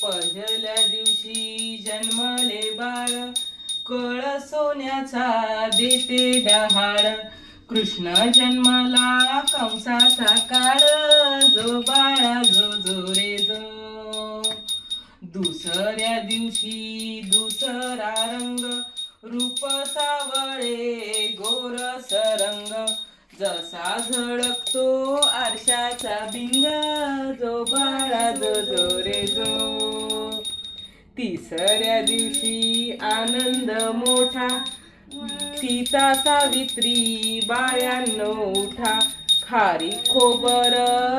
पहिल्या दिवशी जन्मले बाळ, कळ सोन्याचा देते डहाळ. कृष्ण जन्मला कंसाचा काळ, जो बाळा जो जो रे जो. दुसऱ्या दिवशी दुसरा रंग, रूप सावळे गोरस रंग. जसा झळकतो आरशाचा बिंग, जो बाळा जो जो रे जो. तिसऱ्या दिवशी आनंद मोठा, सीता सावित्री बाळ्यांनो उठा. खारी खोबर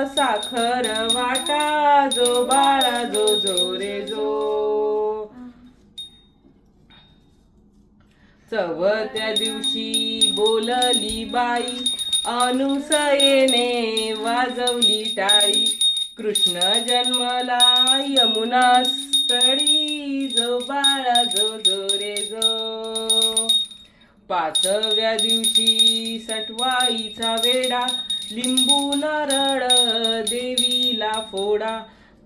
साखर वाटा, जो बाळा जो जो रे जो. चौथ्या दिवशी बोलली बाई, अनुसयेने वाजवली टाळी. कृष्ण जन्मला यमुना स्थळी, जो बाळा जो जो रे जो. पाचव्या दिवशी सटवाईचा वेडा, लिंबू नारळ देवीला फोडा.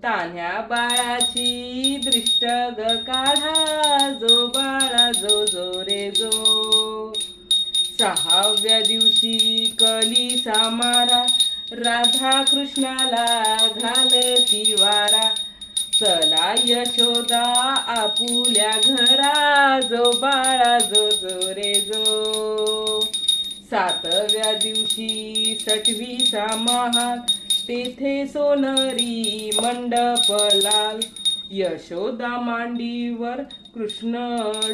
तान्ह्या बाळाची दृष्ट ग काढा, जो बाळा जो जो रे जो. सहाव्या दिवशी कलीचा मारा, राधा कृष्णाला घालती वारा. चला यशोदा आपुल्या घरा, जो बाळा जो जो रे जो. सातव्या दिवशी सटवीचा महाल, तेथे सोनरी मंडप लाल. यशोदा मांडीवर कृष्ण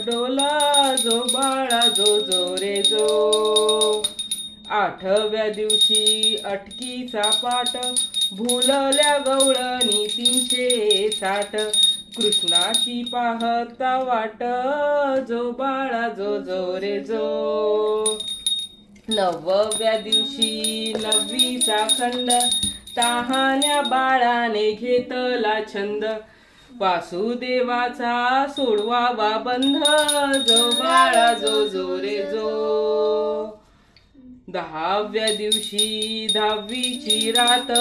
डोला, जो बाळा जो जो रे जो. आठव्या दिवशी अटकीचा पाट, भुलल्या गवळणी 360. कृष्णाची पाहता वाट, जो बाळा जो जो रे जो. नवव्या दिवशी नववीचा खंड, तहान्या बाळाने घेतला छंद. वासुदेवाचा सोडवावा बंध, जो बाळा जो जो रे जो. दहाव्या दिवशी दहावीची रात,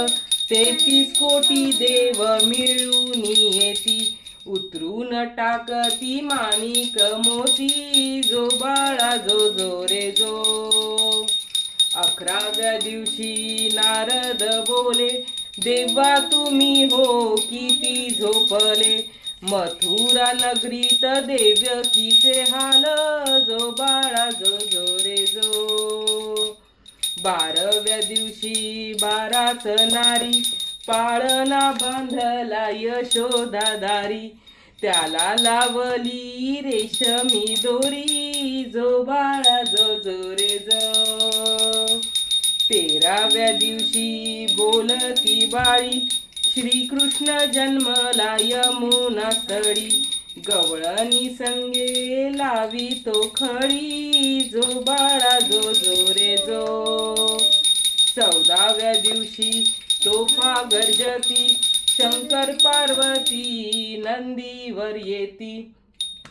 33 कोटी देव मिळून येती. उतरून टाकती माणिक मोती, जो बाळा जो जो रे जो. 11व्या दिवशी नारद बोले, देवा तुम्ही हो किती झोपले. मथुरा नगरीत देवकीचे हाल, जो बाळा जो जो रे जो. 12व्या दिवशी 12च नारी, पाळणा बांधला यशोदा दारी. त्याला लावली रेशमी दोरी, जो बाळा जो जो रे जो. 13व्या दिवशी बोलती बाळी, श्रीकृष्ण जन्मला यमुना स्थळी. गवळणी संगे लावी तो खळी, जो बाळा जो जो रे जो. 14व्या दिवशी तोफा गर्जती, शंकर पार्वती नंदीवर येती.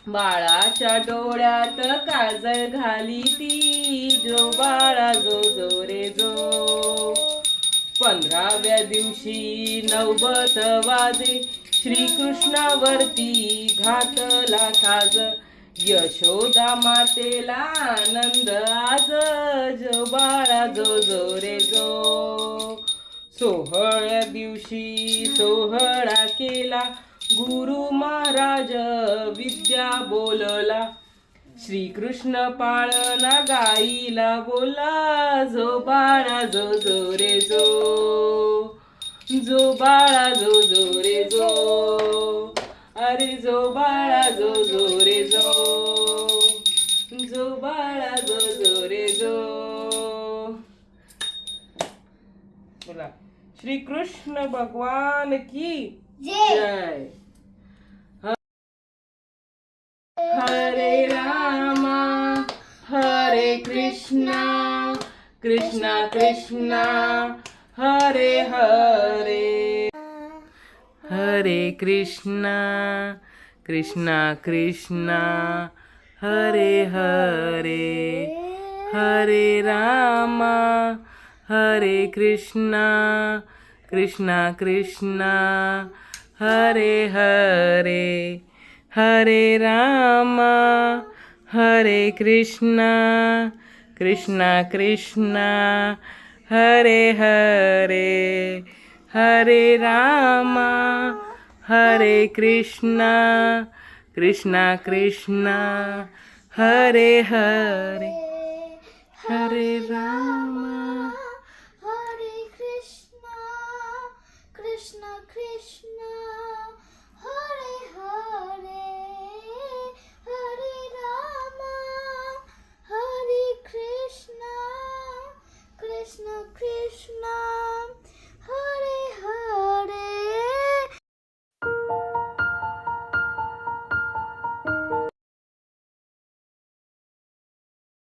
बाळाच्या डोळ्यात काजळ घाली ती, जो बाळा जो जो रे जो. 15व्या दिवशी नवबत वाजे, श्रीकृष्णावरती घातला साज. यशोदा मातेला आनंद आज, जो बाळा जो जो रे जो. 16व्या दिवशी सोहळा केला, गुरु महाराज विद्या बोलला. श्रीकृष्ण पाळणा गाईला बोला, जो बाळा जो जो रे जो. जो बाळा जो जो रे जो. अरे जो बाळा जो जो रे जो. जो बाळा जो जो रे जो. बोला श्री कृष्ण भगवान की जय. हरे रामा हरे कृष्णा, कृष्णा कृष्णा हरे हरे. हरे कृष्णा कृष्णा कृष्णा हरे हरे. हरे रामा हरे कृष्णा कृष्णा कृष्णा हरे हरे हरे रामा हरे कृष्णा कृष्णा कृष्णा हरे हरे हरे रामा हरे कृष्णा कृष्णा कृष्णा हरे हरे हरे राम